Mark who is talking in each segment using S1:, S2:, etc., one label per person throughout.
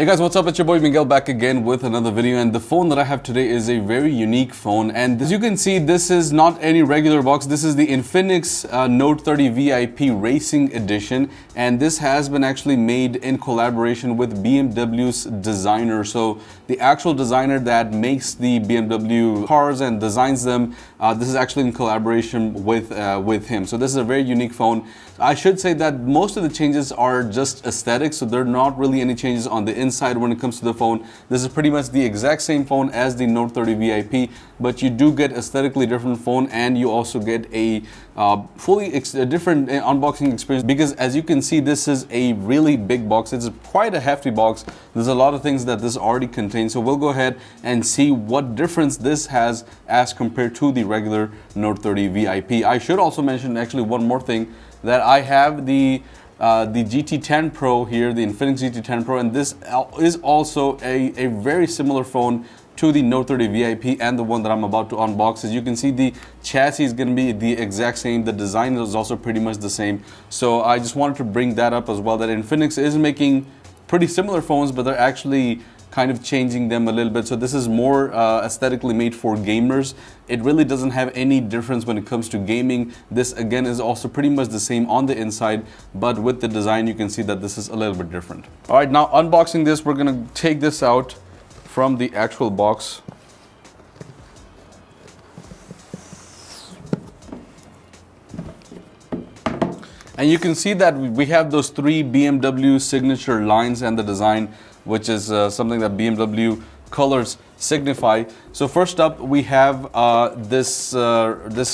S1: Hey guys, what's up? It's your boy Miguel back again with another video, and the phone that I have today is a very unique phone. And as you can see, this is not any regular box. This is the Infinix Note 30 VIP Racing Edition, and this has been actually made in collaboration with BMW's designer. So the actual designer that makes the BMW cars and designs them, this is actually in collaboration with him. So this is a very unique phone. I should say that most of the changes are just aesthetics, so there are not really any changes on the inside when it comes to the phone. This is pretty much the exact same phone as the Note 30 VIP, but you do get aesthetically different phone, and you also get a different unboxing experience, because as you can see, this is a really big box. It's quite a hefty box. There's a lot of things that this already contains, so we'll go ahead and see what difference this has as compared to the regular Note 30 VIP. I should also mention actually one more thing, that I have the GT10 Pro here, the Infinix GT10 Pro, and this is also a very similar phone to the Note 30 VIP and the one that I'm about to unbox. As you can see, the chassis is going to be the exact same. The design is also pretty much the same. So I just wanted to bring that up as well, that Infinix is making pretty similar phones, but they're actually kind of changing them a little bit. So this is more aesthetically made for gamers. It really doesn't have any difference when it comes to gaming. This again is also pretty much the same on the inside, but with the design you can see that this is a little bit different. All right, now unboxing this, we're gonna take this out from the actual box. And you can see that we have those three BMW signature lines and the design, which is something that BMW colors signify. So first up, we have this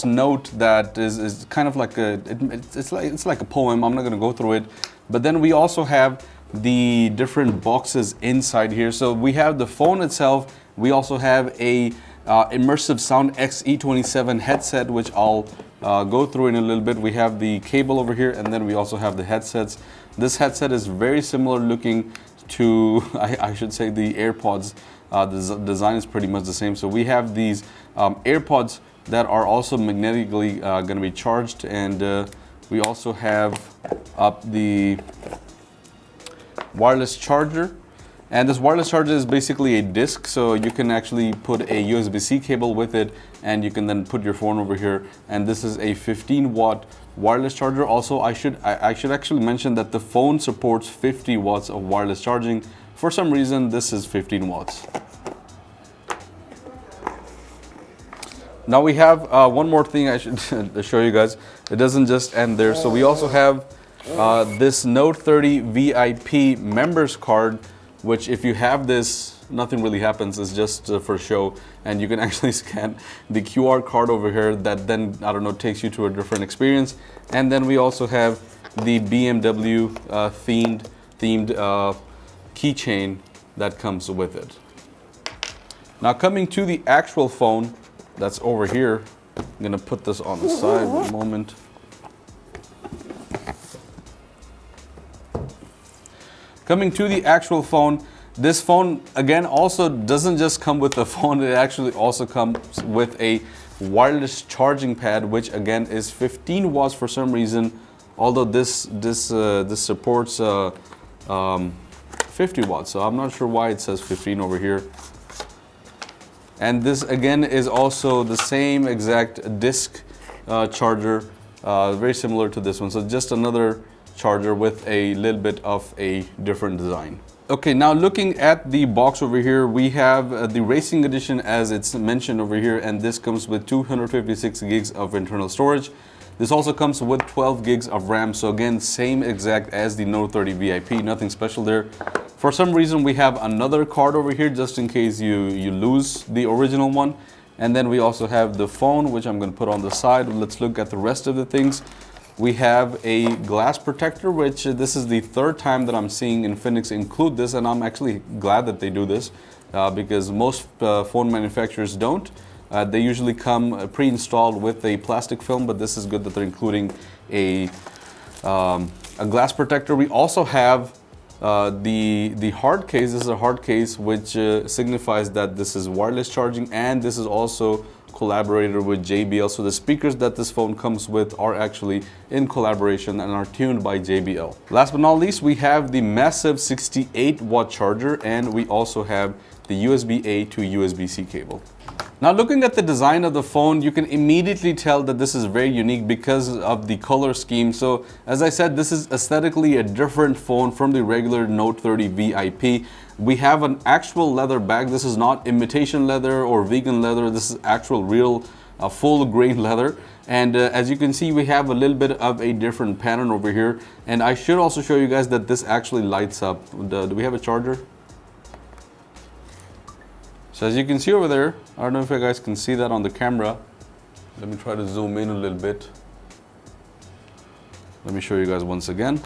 S1: note that is kind of like it's like a poem. I'm not going to go through it, but then we also have the different boxes inside here. So we have the phone itself. We also have a immersive sound XE27 headset, which I'll go through in a little bit. We have the cable over here, and then we also have the headsets. This headset is very similar looking to, I should say, the AirPods. The design is pretty much the same. So we have these AirPods that are also magnetically going to be charged, and we also have the wireless charger. And this wireless charger is basically a disc, so you can actually put a USB-C cable with it, and you can then put your phone over here. And this is a 15-watt wireless charger. Also, I should actually mention that the phone supports 50 watts of wireless charging. For some reason, this is 15 watts. Now we have one more thing I should show you guys. It doesn't just end there. So we also have this Note 30 VIP members card, which if you have this, nothing really happens. It's just for show, and you can actually scan the QR code over here that then, I don't know, takes you to a different experience. And then we also have the BMW themed keychain that comes with it. Now coming to the actual phone that's over here, I'm gonna put this on the side one moment. Coming to the actual phone, this phone again also doesn't just come with the phone, it actually also comes with a wireless charging pad, which again is 15 watts for some reason, although this supports 50 watts, so I'm not sure why it says 15 over here. And this again is also the same exact disc charger, very similar to this one, so just another charger with a little bit of a different design. Okay, now looking at the box over here, we have the Racing Edition as it's mentioned over here, and this comes with 256 gigs of internal storage. This also comes with 12 gigs of RAM, so again, same exact as the Note 30 VIP, nothing special there. For some reason, we have another card over here just in case you lose the original one. And then we also have the phone, which I'm going to put on the side. Let's look at the rest of the things. We have a glass protector, which this is the third time that I'm seeing Infinix include this, and I'm actually glad that they do this because most phone manufacturers don't. They usually come pre-installed with a plastic film, but this is good that they're including a glass protector. We also have the hard case. This is a hard case, which signifies that this is wireless charging, and this is also collaborated with JBL. So the speakers that this phone comes with are actually in collaboration and are tuned by JBL. Last but not least, we have the massive 68-watt charger, and we also have the USB-A to USB-C cable. Now, looking at the design of the phone, you can immediately tell that this is very unique because of the color scheme. So as I said, this is aesthetically a different phone from the regular Note 30 VIP. We have an actual leather bag. This is not imitation leather or vegan leather. This is actual real full grain leather. And as you can see, we have a little bit of a different pattern over here. And I should also show you guys that this actually lights up. Do we have a charger? So as you can see over there, I don't know if you guys can see that on the camera. Let me try to zoom in a little bit. Let me show you guys once again.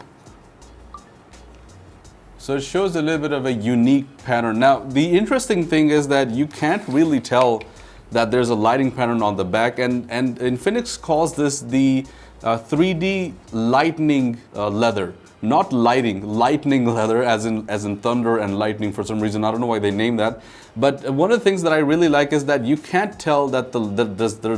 S1: So it shows a little bit of a unique pattern. Now, the interesting thing is that you can't really tell that there's a lighting pattern on the back, and Infinix calls this the 3D lightning leather. Not lighting, lightning leather, as in thunder and lightning for some reason. I don't know why they named that. But one of the things that I really like is that you can't tell that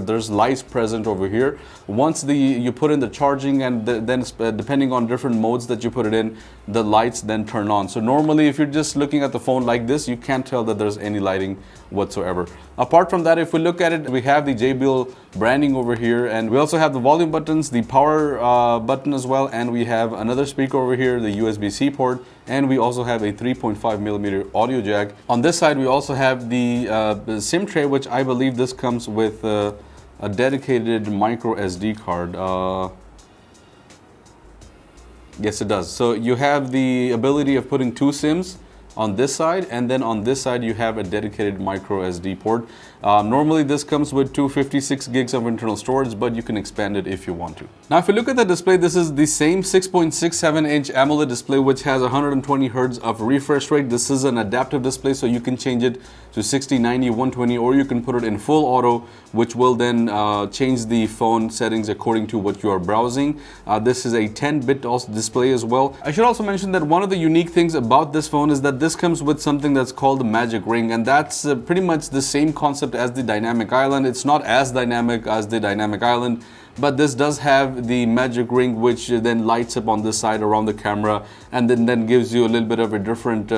S1: there's lights present over here. Once you put in the charging, and then depending on different modes that you put it in, the lights then turn on. So normally, if you're just looking at the phone like this, you can't tell that there's any lighting whatsoever. Apart from that, if we look at it, we have the JBL branding over here, and we also have the volume buttons, the power button as well, and we have another speaker over here, the USB-C port, and we also have a 3.5mm audio jack. On this side, we also have the SIM tray, which I believe this comes with a dedicated micro SD card. Yes, it does. So you have the ability of putting 2 SIMs on this side, and then on this side you have a dedicated micro SD port. Normally this comes with 256 gigs of internal storage, but you can expand it if you want to. Now, if you look at the display, this is the same 6.67-inch AMOLED display, which has 120 Hz of refresh rate. This is an adaptive display, so you can change it to 60, 90, 120, or you can put it in full auto, which will then change the phone settings according to what you are browsing. This is a 10-bit display as well. I should also mention that one of the unique things about this phone is that this comes with something that's called the Magic Ring, and that's pretty much the same concept as the Dynamic Island. It's not as dynamic as the Dynamic Island, but this does have the Magic Ring, which then lights up on this side around the camera, and then gives you a little bit of a different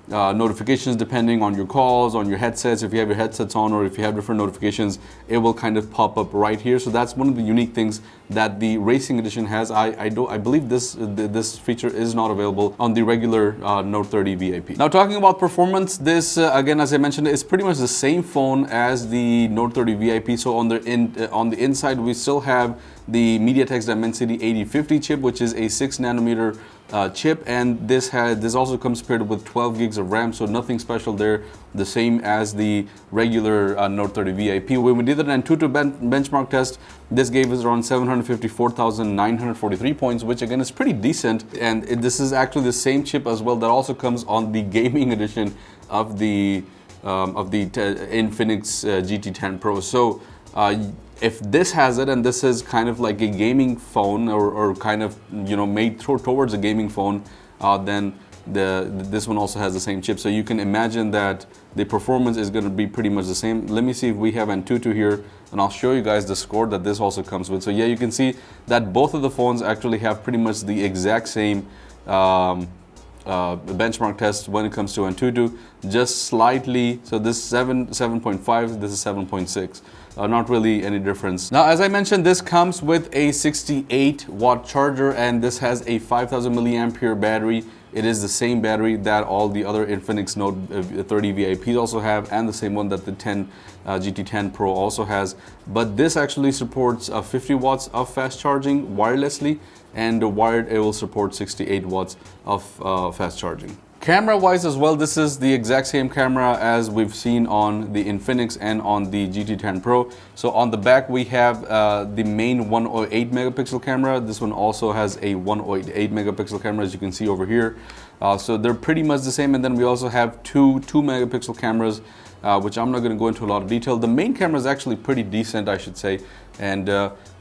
S1: notifications depending on your calls, on your headsets. If you have your headsets on, or if you have different notifications, it will kind of pop up right here. So that's one of the unique things that the Racing Edition has. I believe this feature is not available on the regular Note 30 VIP. Now, talking about performance, this again, as I mentioned, is pretty much the same phone as the Note 30 VIP. So on the inside, we still have the MediaTek's Dimensity 8050 chip, which is a 6nm chip, and this also comes paired with 12 gigs of RAM, so nothing special there, the same as the regular Note 30 VIP. When we did an Antutu benchmark test, this gave us around 754,943 points, which again is pretty decent, and this is actually the same chip as well that also comes on the gaming edition of the Infinix GT10 Pro. So if this has it, and this is kind of like a gaming phone, or kind of, you know, made towards a gaming phone, then this one also has the same chip. So you can imagine that the performance is going to be pretty much the same. Let me see if we have Antutu here, and I'll show you guys the score that this also comes with. So yeah, you can see that both of the phones actually have pretty much the exact same benchmark test when it comes to Antutu, just slightly. So this is 7.5, this is 7.6. Not really any difference. Now, as I mentioned, this comes with a 68-watt charger, and this has a 5000 milliampere battery. It is the same battery that all the other Infinix Note 30 VIPs also have, and the same one that the GT10 Pro also has. But this actually supports 50 watts of fast charging wirelessly, and wired it will support 68 watts of fast charging. Camera wise as well, this is the exact same camera as we've seen on the Infinix and on the GT10 Pro. So on the back we have the main 108 megapixel camera. This one also has a 108 megapixel camera, as you can see over here. So they're pretty much the same, and then we also have two 2 megapixel cameras, which I'm not going to go into a lot of detail. The main camera is actually pretty decent, I should say, and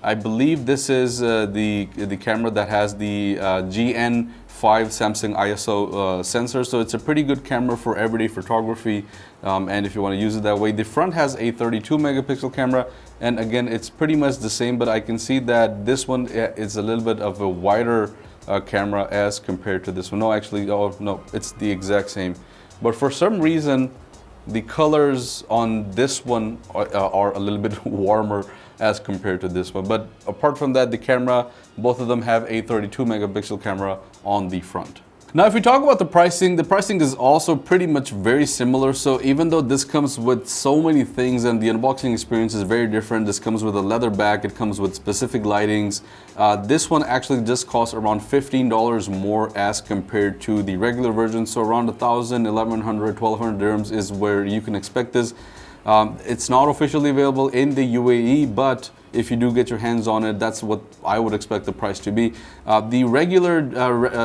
S1: I believe this is the camera that has the GN 5 Samsung ISO sensor, so it's a pretty good camera for everyday photography, and if you want to use it that way. The front has a 32 megapixel camera, and again it's pretty much the same, but I can see that this one is a little bit of a wider camera as compared to this one. No, actually, oh no, it's the exact same, but for some reason the colors on this one are a little bit warmer as compared to this one. But apart from that, the camera, both of them have a 32 megapixel camera on the front. Now, if we talk about the pricing is also pretty much very similar. So even though this comes with so many things and the unboxing experience is very different, this comes with a leather back, it comes with specific lightings. This one actually just costs around $15 more as compared to the regular version. So around 1,000, 1,100, 1,200 dirhams is where you can expect this. It's not officially available in the UAE, but if you do get your hands on it, that's what I would expect the price to be. The regular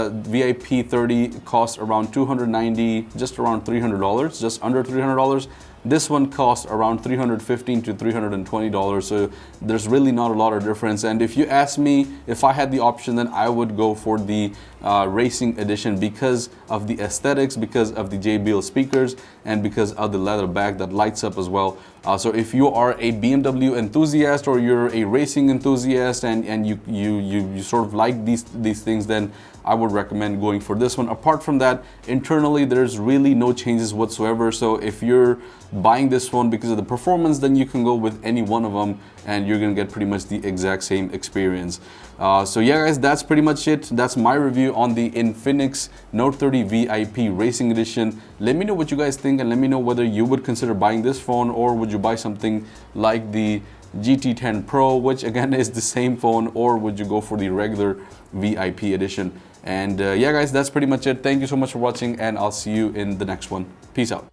S1: VIP 30 costs around $290, just around $300, just under $300. This one costs around $315 to $320, so there's really not a lot of difference. And if you ask me, if I had the option, then I would go for the racing edition because of the aesthetics, because of the JBL speakers, and because of the leather bag that lights up as well. So if you are a BMW enthusiast or you're a racing enthusiast and you sort of like these things, then I would recommend going for this one. Apart from that, internally there's really no changes whatsoever. So if you're buying this one because of the performance, then you can go with any one of them and you're gonna get pretty much the exact same experience. So yeah guys, that's pretty much it. That's my review on the Infinix Note 30 VIP Racing Edition. Let me know what you guys think and let me know whether you would consider buying this phone, or would you buy something like the GT10 Pro, which again is the same phone, or would you go for the regular VIP edition? And yeah guys, that's pretty much it. Thank you so much for watching, and I'll see you in the next one. Peace out.